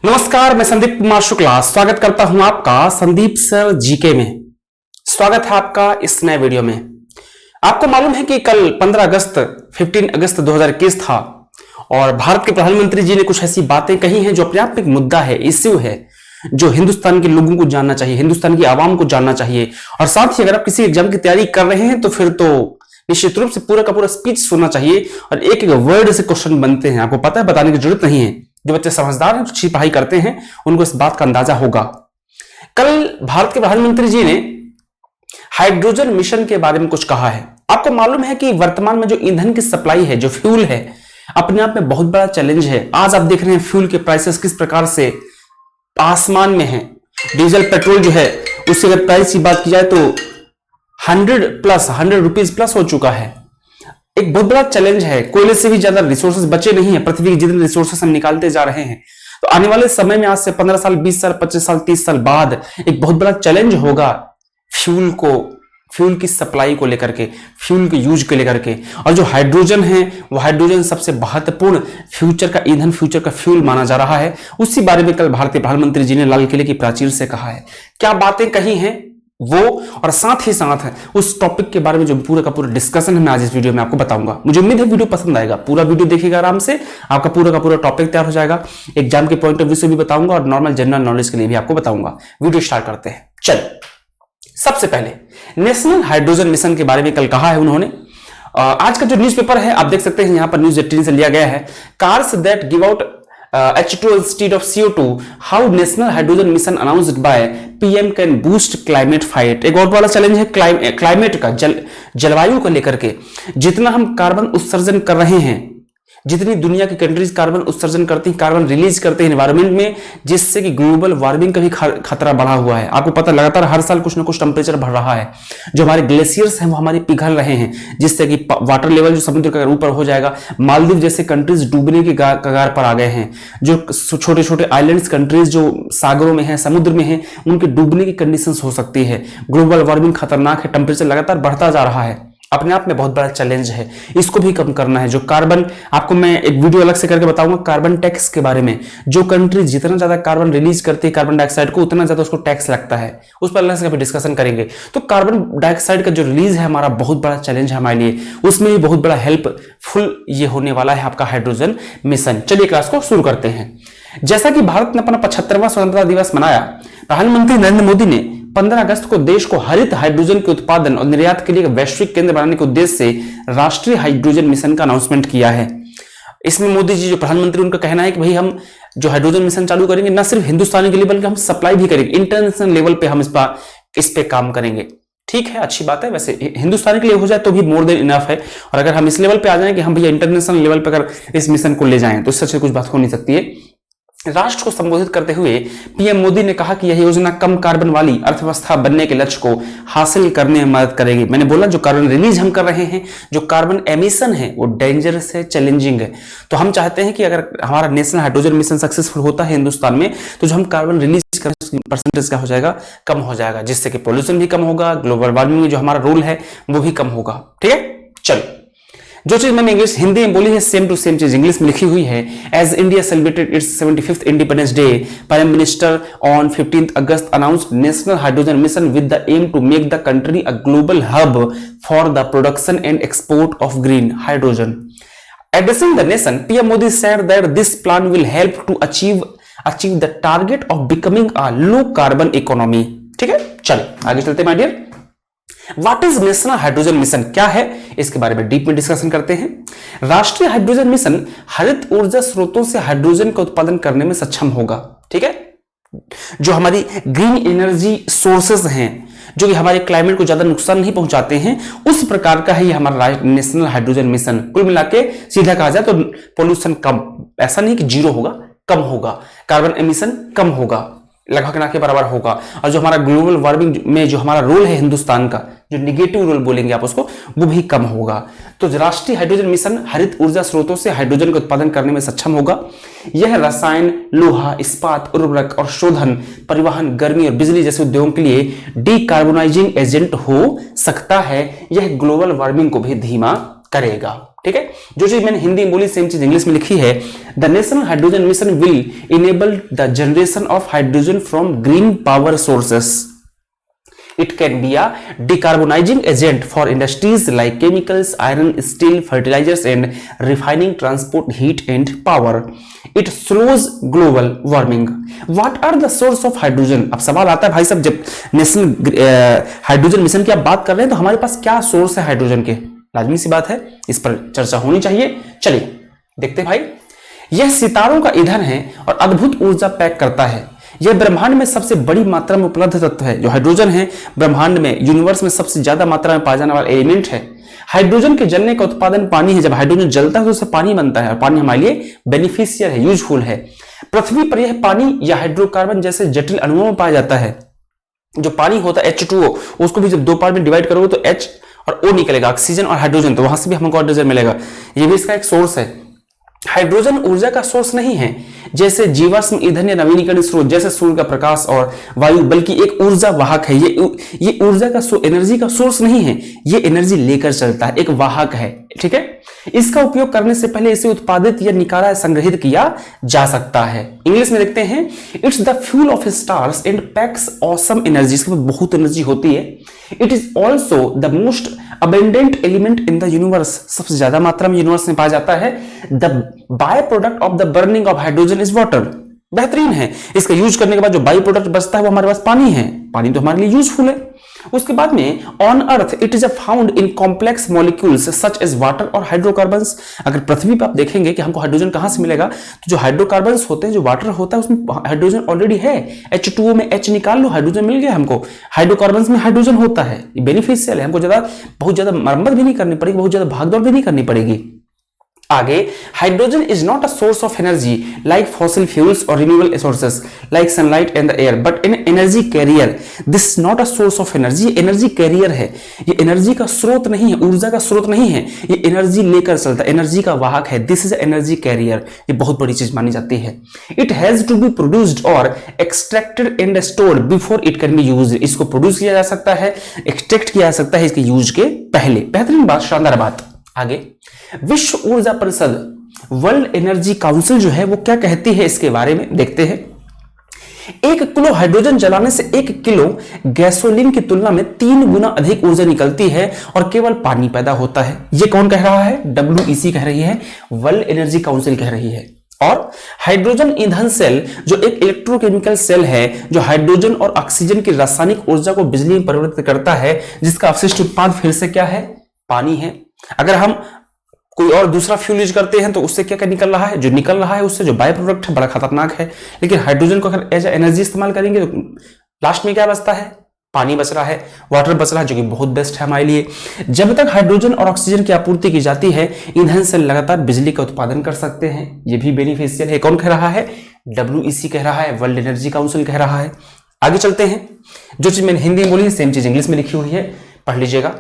नमस्कार, मैं संदीप कुमार शुक्ला स्वागत करता हूं आपका संदीप सर जीके में। स्वागत है आपका इस नए वीडियो में। आपको मालूम है कि कल 15 अगस्त 2021 था और भारत के प्रधानमंत्री जी ने कुछ ऐसी बातें कही हैं जो अपने आप में एक मुद्दा है, इश्यू है, जो हिंदुस्तान के लोगों को जानना चाहिए, हिंदुस्तान की आवाम को जानना चाहिए। और साथ ही अगर आप किसी एग्जाम की तैयारी कर रहे हैं तो फिर तो निश्चित रूप से पूरा का पूरा स्पीच सुनना चाहिए और एक एक वर्ड से क्वेश्चन बनते हैं। आपको पता है, बताने की जरूरत नहीं है। जो बच्चे समझदार हैं, अच्छी पढ़ाई करते हैं, उनको इस बात का अंदाजा होगा। कल भारत के प्रधानमंत्री जी ने हाइड्रोजन मिशन के बारे में कुछ कहा है। आपको मालूम है कि वर्तमान में जो ईंधन की सप्लाई है, जो फ्यूल है, अपने आप में बहुत बड़ा चैलेंज है। आज आप देख रहे हैं फ्यूल के प्राइसेस किस प्रकार से आसमान में है। डीजल पेट्रोल जो है उसकी अगर प्राइस की बात की जाए तो 100 रुपीज प्लस हो चुका है। एक बहुत बड़ा चैलेंज है। कोयले से भी ज्यादा रिसोर्सेज बचे नहीं है। पृथ्वी के जितने रिसोर्सेज हम निकालते जा रहे हैं, तो आने वाले समय में आज से 15 साल, 20 साल, 25 साल, 30 साल बाद एक बहुत बड़ा चैलेंज होगा फ्यूल की सप्लाई को लेकर के, फ्यूल के यूज को लेकर के। और जो हाइड्रोजन है, वो हाइड्रोजन सबसे महत्वपूर्ण फ्यूचर का ईंधन, फ्यूचर का फ्यूल माना जा रहा है। उसी बारे में कल भारतीय प्रधानमंत्री जी ने लाल किले की प्राचीर से कहा है। क्या बातें कही हैं वो, और साथ ही साथ उस टॉपिक के बारे में जो पूरा का पूरा डिस्कशन है, मैं आज इस वीडियो में आपको बताऊंगा। मुझे उम्मीद है वीडियो पसंद आएगा। पूरा वीडियो देखिएगा आराम से, आपका पूरा का पूरा टॉपिक तैयार हो जाएगा। एग्जाम के पॉइंट ऑफ व्यू से भी बताऊंगा और नॉर्मल जनरल नॉलेज के लिए भी आपको बताऊंगा। वीडियो स्टार्ट करते हैं। चलिए, सबसे पहले नेशनल हाइड्रोजन मिशन के बारे में कल कहा है उन्होंने। आज का जो न्यूज़पेपर है आप देख सकते हैं, यहां पर न्यूज 18 से लिया गया है। Cars that give out H2 instead of CO2, how national hydrogen mission announced by PM can boost climate fight। एक और बड़ा चैलेंज है क्लाइमेट का, जलवायु को लेकर के। जितना हम कार्बन उत्सर्जन कर रहे हैं, जितनी दुनिया की कंट्रीज कार्बन उत्सर्जन करती हैं, कार्बन रिलीज करते हैं एनवायरमेंट में, जिससे कि ग्लोबल वार्मिंग का भी खतरा बढ़ा हुआ है। आपको पता, लगातार हर साल कुछ ना कुछ टेम्परेचर बढ़ रहा है। जो हमारे ग्लेशियर्स हैं वो हमारे पिघल रहे हैं, जिससे कि वाटर लेवल जो समुद्र का ऊपर हो जाएगा। मालदीव जैसे कंट्रीज डूबने के कगार पर आ गए हैं। जो छोटे छोटे आइलैंड्स कंट्रीज जो सागरों में है, समुद्र में है, उनके डूबने की कंडीशन हो सकती है। ग्लोबल वार्मिंग खतरनाक है, टेम्परेचर लगातार बढ़ता जा रहा है। अपने आप में बहुत बड़ा चैलेंज है, इसको भी कम करना है। जो कार्बन, आपको मैं एक वीडियो अलग से करके बताऊंगा कार्बन टैक्स के बारे में। जो कंट्री जितना ज्यादा कार्बन रिलीज करती है कार्बन डाइऑक्साइड को, उतना ज्यादा उसको टैक्स लगता है। उस पर अलग से कभी डिस्कशन करेंगे। तो कार्बन डाइऑक्साइड का जो रिलीज है हमारा, बहुत बड़ा चैलेंज है हमारे लिए। उसमें भी बहुत बड़ा हेल्पफुल ये होने वाला है आपका हाइड्रोजन मिशन। चलिए क्लास को शुरू करते हैं। जैसा कि भारत ने अपना 75वां स्वतंत्रता दिवस मनाया, प्रधानमंत्री नरेंद्र मोदी ने 15 अगस्त को देश को हरित हाइड्रोजन के उत्पादन और निर्यात के लिए वैश्विक केंद्र बनाने के उद्देश्य से राष्ट्रीय हाइड्रोजन मिशन का अनाउंसमेंट किया है। इसमें मोदी जी जो प्रधानमंत्री, उनका कहना है कि भाई हम जो हाइड्रोजन मिशन चालू करेंगे, न सिर्फ हिंदुस्तान के लिए बल्कि हम सप्लाई भी करेंगे, इंटरनेशनल लेवल पे हम इस पे काम करेंगे। ठीक है, अच्छी बात है। वैसे हिंदुस्तान के लिए हो जाए तो भी मोर देन इनफ है, और अगर हम इस लेवल पे आ जाए कि हम भैया इंटरनेशनल लेवल पे अगर इस मिशन को ले जाएं तो इससे अच्छी कुछ बात हो नहीं सकती है। राष्ट्र को संबोधित करते हुए पीएम मोदी ने कहा कि यह योजना कम कार्बन वाली अर्थव्यवस्था बनने के लक्ष्य को हासिल करने में मदद करेगी। मैंने बोला, जो कार्बन रिलीज हम कर रहे हैं, जो कार्बन एमिशन है, वो डेंजरस है, चैलेंजिंग है। तो हम चाहते हैं कि अगर हमारा नेशनल हाइड्रोजन मिशन सक्सेसफुल होता है हिंदुस्तान में, तो जो हम कार्बन रिलीज कर परसेंटेज का हो जाएगा, कम हो जाएगा, जिससे कि पोल्यूशन भी कम होगा, ग्लोबल वार्मिंग में जो हमारा रोल है वो भी कम होगा। ठीक है, चलो, जो चीज मैंने इंग्लिश हिंदी में बोली है, सेम टू सेम चीज इंग्लिश में लिखी हुई है। As India celebrated its 75th Independence Day, prime minister on 15 August announced National Hydrogen Mission with the aim to make the country a global hub for the production and export of green hydrogen. Addressing the nation, PM Modi said that this plan will help to achieve the target of becoming a low carbon economy। ठीक है, चलिए आगे चलते हैं my dear. What is National Hydrogen Mission, क्या है, इसके बारे में डीप में डिस्कशन करते हैं। राष्ट्रीय हाइड्रोजन मिशन हरित ऊर्जा स्रोतों से हाइड्रोजन का उत्पादन करने में सक्षम होगा। ठीक है, जो हमारी ग्रीन एनर्जी सोर्सेस हैं, जो कि हमारे क्लाइमेट को ज्यादा नुकसान नहीं पहुंचाते हैं, उस प्रकार का है ये हमारा नेशनल हाइड्रोजन मिशन। कुल मिला के सीधा कहा जाए तो पोल्यूशन कम, ऐसा नहीं कि जीरो होगा, कम होगा, कार्बन एमिशन कम होगा, लगभग ना के बराबर होगा। और जो हमारा ग्लोबल वार्मिंग में जो हमारा रोल है हिंदुस्तान का, जो निगेटिव रोल बोलेंगे आप उसको, वो भी कम होगा। तो राष्ट्रीय हाइड्रोजन मिशन हरित ऊर्जा स्रोतों से हाइड्रोजन का उत्पादन करने में सक्षम होगा। यह रसायन, लोहा, इस्पात, उर्वरक और शोधन, परिवहन, गर्मी और बिजली जैसे उद्योगों के लिए डीकार्बोनाइजिंग एजेंट हो सकता है। यह ग्लोबल वार्मिंग को भी धीमा करेगा। ठीक है, जो चीज मैंने हिंदी में बोली सेम चीज इंग्लिश में लिखी है। The national Hydrogen mission will enable the generation of hydrogen from green power sources. It can be a decarbonizing agent for industries like chemicals, iron, steel, fertilizers and refining, transport, heat and power. It slows global warming. What are the source of hydrogen? अब सवाल आता है भाई साहब, जब national Hydrogen mission की आप बात कर रहे हैं तो हमारे पास क्या सोर्स है हाइड्रोजन के? लाजमी सी बात है, इस पर चर्चा होनी चाहिए. चलिए देखते हैं भाई. यह सितारों का ईंधन है और अद्भुत ऊर्जा पैक करता है. यह ब्रह्मांड में सबसे बड़ी मात्रा में उपलब्ध तत्व है. जो हाइड्रोजन है ब्रह्मांड में, यूनिवर्स में सबसे ज्यादा मात्रा में पाया जाने वाला एलिमेंट है. हाइड्रोजन के जलने का उत्पादन पानी है. जब हाइड्रोजन जलता है तो उससे पानी बनता है और पानी हमारे लिए बेनिफिशियल है, यूजफुल है. पृथ्वी पर यह पानी या हाइड्रोकार्बन जैसे जटिल अणुओं में पाया जाता है. जो पानी होता है H2O, उसको भी जब दो पार्ट में डिवाइड करोगे तो H और O निकलेगा, ऑक्सीजन और हाइड्रोजन, तो वहां से भी हमको हाइड्रोजन मिलेगा. ये भी इसका एक सोर्स है. हाइड्रोजन ऊर्जा का सोर्स नहीं है जैसे जीवाश्म ईंधन या नवीनीकरणीय स्रोत जैसे सूर्य का प्रकाश और वायु, बल्कि एक ऊर्जा वाहक है. ये ऊर्जा का एनर्जी का सोर्स नहीं है, ये एनर्जी लेकर चलता है, एक वाहक है. ठीक है, इसका उपयोग करने से पहले इसे उत्पादित या निकाला या संग्रहित किया जा सकता है. इंग्लिश में देखते हैं, it's the fuel of stars and packs awesome energy. इसके में बहुत एनर्जी होती है. It is also the most abundant element in the universe. सबसे ज्यादा मात्रा में यूनिवर्स में पाया जाता है. The by product of the burning of hydrogen is water. बेहतरीन है. इसका यूज करने के बाद जो बाई प्रोडक्ट बचता है वो हमारे पास पानी है. पानी तो हमारे लिए यूजफुल है. उसके बाद में on earth it is found in complex molecules such as water और हाइड्रोकार्बन्स. अगर पृथ्वी पर आप देखेंगे कि हमको हाइड्रोजन कहां से मिलेगा, तो जो हाइड्रोकार्बन्स होते हैं, जो वाटर होता है, उसमें हाइड्रोजन ऑलरेडी है. H2O में H निकाल लो, हाइड्रोजन मिल गया हमको. हाइड्रोकार्बन्स में हाइड्रोजन होता है. ये बेनिफिशियल है. हमको बहुत ज्यादा मरम्मत भी नहीं करनी पड़ेगी, बहुत ज्यादा भागदौड़ भी नहीं करनी पड़ेगी. आगे, hydrogen is not a source of energy like fossil fuels और renewable sources like sunlight and the air, but an energy carrier. This not a source of energy. Energy carrier है. ये एनर्जी का स्रोत नहीं है, ऊर्जा का स्रोत नहीं है. ये एनर्जी लेकर चलता है, एनर्जी का वाहक है. This is energy carrier. ये बहुत बड़ी चीज मानी जाती है. It has to be produced और extracted and stored before it can be used. इसको प्रोड्यूस किया जा सकता है, एक्सट्रैक्ट किया जा सकता है इसके यूज के पहले. बेहतरीन बात, शानदार बात. आगे, विश्व ऊर्जा परिषद, वर्ल्ड एनर्जी काउंसिल जो है वो क्या कहती है इसके बारे में देखते हैं. 1 किलो हाइड्रोजन जलाने से 1 किलो गैसोलीन की तुलना में 3 गुना अधिक ऊर्जा निकलती है और केवल पानी पैदा होता है. ये कौन कह रहा है? WEC कह रही है, वर्ल्ड एनर्जी काउंसिल कह रही है. और हाइड्रोजन ईंधन सेल जो एक इलेक्ट्रोकेमिकल सेल है, जो हाइड्रोजन और ऑक्सीजन की रासायनिक ऊर्जा को बिजली में परिवर्तित करता है, जिसका अवशिष्ट उत्पाद फिर से क्या है? पानी है. अगर हम कोई और दूसरा फ्यूल यूज करते हैं तो उससे क्या क्या निकल रहा है? जो निकल रहा है उससे जो बाय प्रोडक्ट है बड़ा खतरनाक है. लेकिन हाइड्रोजन को अगर एज एनर्जी इस्तेमाल करेंगे तो लास्ट में क्या बचता है? पानी बच रहा है, वाटर बच रहा है, जो कि बहुत बेस्ट है हमारे लिए. जब तक हाइड्रोजन और ऑक्सीजन की आपूर्ति की जाती है, ईंधन से लगातार बिजली का उत्पादन कर सकते हैं. ये भी बेनिफिशियल है. कौन कह रहा है? WEC कह रहा है, वर्ल्ड एनर्जी काउंसिल कह रहा है. आगे चलते हैं. जो चीज मैंने हिंदी में बोली है सेम चीज इंग्लिश में लिखी हुई है, पढ़ लीजिएगा.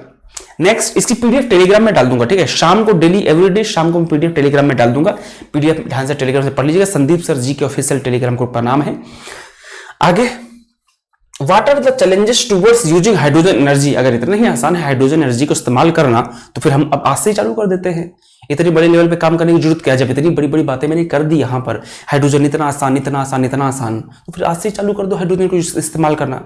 नेक्स्ट, इसकी पीडीएफ टेलीग्राम में डाल दूंगा. ठीक है, शाम को डेली एवरीडे शाम को मैं पीडीएफ टेलीग्राम में डाल दूंगा. पीडीएफ ध्यान से टेलीग्राम से पढ़ लीजिएगा. संदीप सर जी के ऑफिशियल टेलीग्राम ग्रुप का नाम है. आगे, what are the challenges towards using hydrogen energy. अगर इतना ही आसान है हाइड्रोजन एनर्जी को इस्तेमाल करना, तो फिर हम अब आज से ही चालू कर देते हैं. इतनी बड़े लेवल पे काम करने की जरूरत क्या है? जब इतनी बड़ी बड़ी बातें मैंने कर दी यहाँ पर, हाइड्रोजन इतना आसान इतना आसान इतना आसान, तो फिर आज से ही चालू कर दो हाइड्रोजन को इस्तेमाल करना.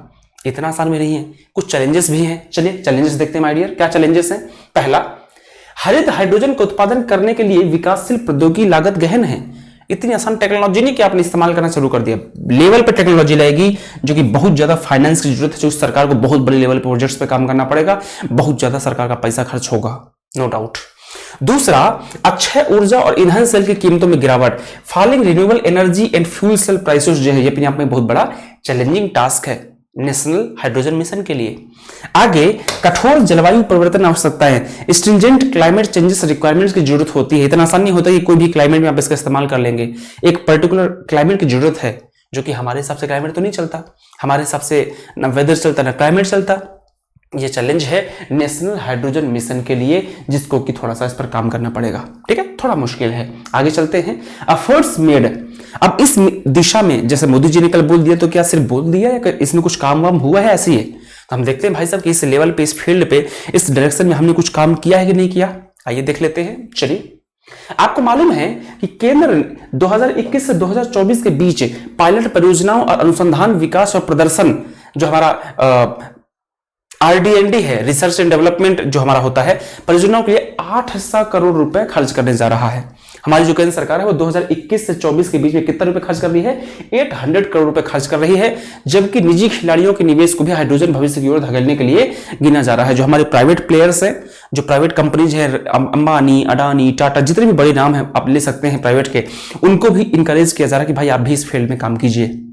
इतना आसान में नहीं है, कुछ चैलेंजेस भी हैं. चलिए चैलेंजेस देखते हैं माय डियर. क्या चैलेंजेस हैं? पहला, हरित हाइड्रोजन का उत्पादन करने के लिए विकासशील प्रौद्योगिकी लागत गहन है. इतनी आसान टेक्नोलॉजी नहीं कि आपने इस्तेमाल करना शुरू कर दिया. लेवल पे टेक्नोलॉजी लगेगी, जो कि बहुत ज्यादा फाइनेंस की जरूरत है, जो सरकार को बहुत बड़े लेवल पे प्रोजेक्ट्स पे काम करना पड़ेगा, बहुत ज्यादा सरकार का पैसा खर्च होगा, नो डाउट. दूसरा, अक्षय ऊर्जा और ईंधन सेल की कीमतों में गिरावट. Falling renewable energy and fuel cell prices जो है, ये अपने आप में बहुत बड़ा चैलेंजिंग टास्क है नेशनल हाइड्रोजन मिशन के लिए. आगे, कठोर जलवायु परिवर्तन आवश्यकता है. स्ट्रिंजेंट क्लाइमेट चेंजेस रिक्वायरमेंट्स की जरूरत होती है. इतना आसान नहीं होता कि कोई भी क्लाइमेट में आप इसका इस्तेमाल कर लेंगे. एक पर्टिकुलर क्लाइमेट की जरूरत है, जो कि हमारे हिसाब से क्लाइमेट तो नहीं चलता. हमारे हिसाब से ना वेदर चलता ना क्लाइमेट चलता. ये चैलेंज है नेशनल हाइड्रोजन मिशन के लिए, जिसको कि थोड़ा सा इस पर काम करना पड़ेगा. ठीक है, थोड़ा मुश्किल है. आगे चलते हैं. Efforts made. अब इस दिशा में जैसे मोदी जी ने कल बोल दिया, तो क्या सिर्फ बोल दिया या इसमें कुछ काम वाम हुआ है? ऐसे ही है. तो हम देखते हैं भाई साहब कि इस लेवल पे, इस फील्ड पे, इस डायरेक्शन में हमने कुछ काम किया है कि नहीं किया. आइए देख लेते हैं। चलिए, आपको मालूम है कि केंद्र 2021 से 2024 के बीच पायलट परियोजनाओं और अनुसंधान विकास और प्रदर्शन जो हमारा RD&D है, रिसर्च एंड डेवलपमेंट जो हमारा होता है, परियोजनाओं के लिए 800 करोड़ रुपए खर्च करने जा रहा है। हमारी जो केंद्र सरकार है वो 2021 से 24 के बीच में कितना रुपए खर्च कर रही है? 800 करोड़ रुपए खर्च कर रही है, जबकि निजी खिलाड़ियों के निवेश को भी हाइड्रोजन भविष्य की ओर धकेलने के लिए गिना जा रहा है। जो हमारे प्राइवेट प्लेयर्स हैं, जो प्राइवेट कंपनीज है, अंबानी, अडानी, टाटा, जितने भी बड़े नाम है आप ले सकते हैं प्राइवेट के, उनको भी इंकरेज किया जा रहा है कि भाई आप भी इस फील्ड में काम कीजिए।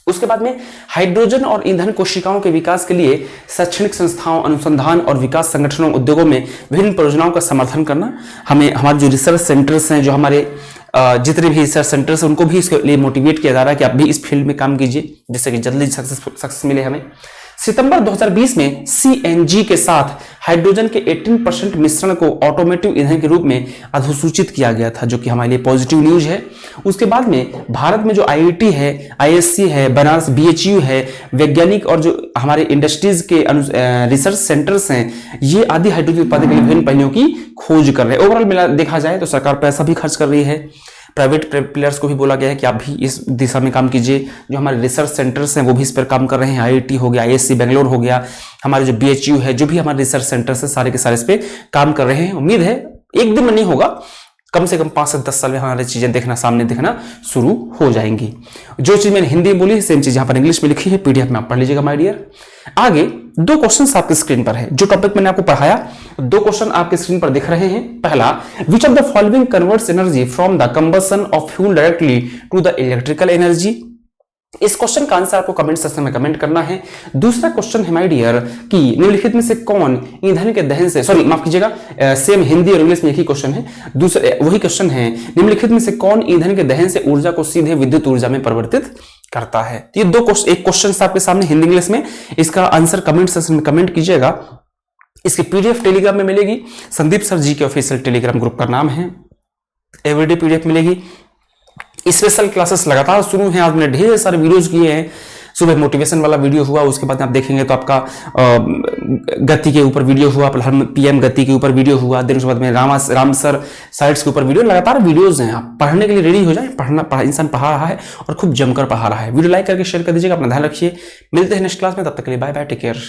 उसके बाद में हाइड्रोजन और ईंधन कोशिकाओं के विकास के लिए शैक्षणिक संस्थाओं, अनुसंधान और विकास संगठनों, उद्योगों में विभिन्न परियोजनाओं का समर्थन करना। हमें हमारे जो रिसर्च सेंटर्स हैं, जो हमारे जितने भी रिसर्च सेंटर्स हैं, उनको भी इसके लिए मोटिवेट किया जा रहा है कि आप भी इस फील्ड में काम कीजिए, जिससे कि जल्दी सक्सेस मिले हमें। सितंबर 2020 में CNG के साथ हाइड्रोजन के 18% मिश्रण को ऑटोमेटिव ईंधन के रूप में अधिसूचित किया गया था, जो कि हमारे लिए पॉजिटिव न्यूज है। उसके बाद में भारत में जो IIT है, ISC है, बनारस BHU है, वैज्ञानिक और जो हमारे इंडस्ट्रीज के रिसर्च सेंटर्स हैं, ये आदि हाइड्रोजन उत्पादन के लिए विभिन्न पहलुओं की खोज कर रहे हैं। ओवरऑल मिला देखा जाए तो सरकार पैसा भी खर्च कर रही है। प्राइवेट प्लेयर्स को भी बोला गया है कि आप भी इस दिशा में काम कीजिए। जो हमारे रिसर्च सेंटर्स हैं वो भी इस पर काम कर रहे हैं। IIT हो गया, ISC बेंगलोर हो गया, हमारे जो BHU है, जो भी हमारे रिसर्च सेंटर्स है, सारे के सारे इस पे काम कर रहे हैं। उम्मीद है एक दिन में नहीं होगा, कम से कम 5 से 10 साल में हमारी चीजें देखना, सामने देखना शुरू हो जाएंगी। जो चीज मैंने हिंदी में बोली सेम चीज यहां पर इंग्लिश में लिखी है, PDF में आप पढ़ लीजिएगा माय डियर। आगे 2 क्वेश्चंस आपके स्क्रीन पर है। जो टॉपिक मैंने आपको पढ़ाया, 2 क्वेश्चन आपके स्क्रीन पर दिख रहे हैं। पहला, which of the following converts energy from the combustion of fuel directly to the electrical energy. इस क्वेश्चन का आंसर आपको कमेंट सेक्शन में कमेंट करना है। दूसरा क्वेश्चन है माय डियर कि निम्नलिखित में से कौन ईंधन के दहन से, सॉरी माफ कीजिएगा, सेम हिंदी और इंग्लिश में एक ही क्वेश्चन है, दूसरे वही क्वेश्चन है, निम्नलिखित में से कौन ईंधन के दहन से ऊर्जा को सीधे विद्युत ऊर्जा में परिवर्तित करता है। ये 2 क्वेश्चन, एक क्वेश्चन आपके सामने हिंदी इंग्लिश में, इसका आंसर कमेंट सेक्शन में कमेंट कीजिएगा। इसकी PDF टेलीग्राम में मिलेगी। संदीप सर जी के ऑफिशियल टेलीग्राम ग्रुप का नाम है। एवरीडे PDF मिलेगी। स्पेशल क्लासेस लगातार शुरू हैं। आज मैंने ढेर सारे वीडियोज किए हैं। सुबह मोटिवेशन वाला वीडियो हुआ, उसके बाद आप देखेंगे तो आपका गति के ऊपर वीडियो हुआ, PM गति के ऊपर वीडियो हुआ, देन उसके बाद में राम सर साइट्स के ऊपर वीडियो, लगातार वीडियोज हैं। आप पढ़ने के लिए रेडी हो जाए। इंसान पढ़ा रहा है और खूब जमकर पढ़ा रहा है। वीडियो लाइक करके शेयर कर दीजिएगा। अपना ध्यान रखिए। मिलते हैं नेक्स्ट क्लास में, तब तक के लिए बाय बाय, टेक केयर।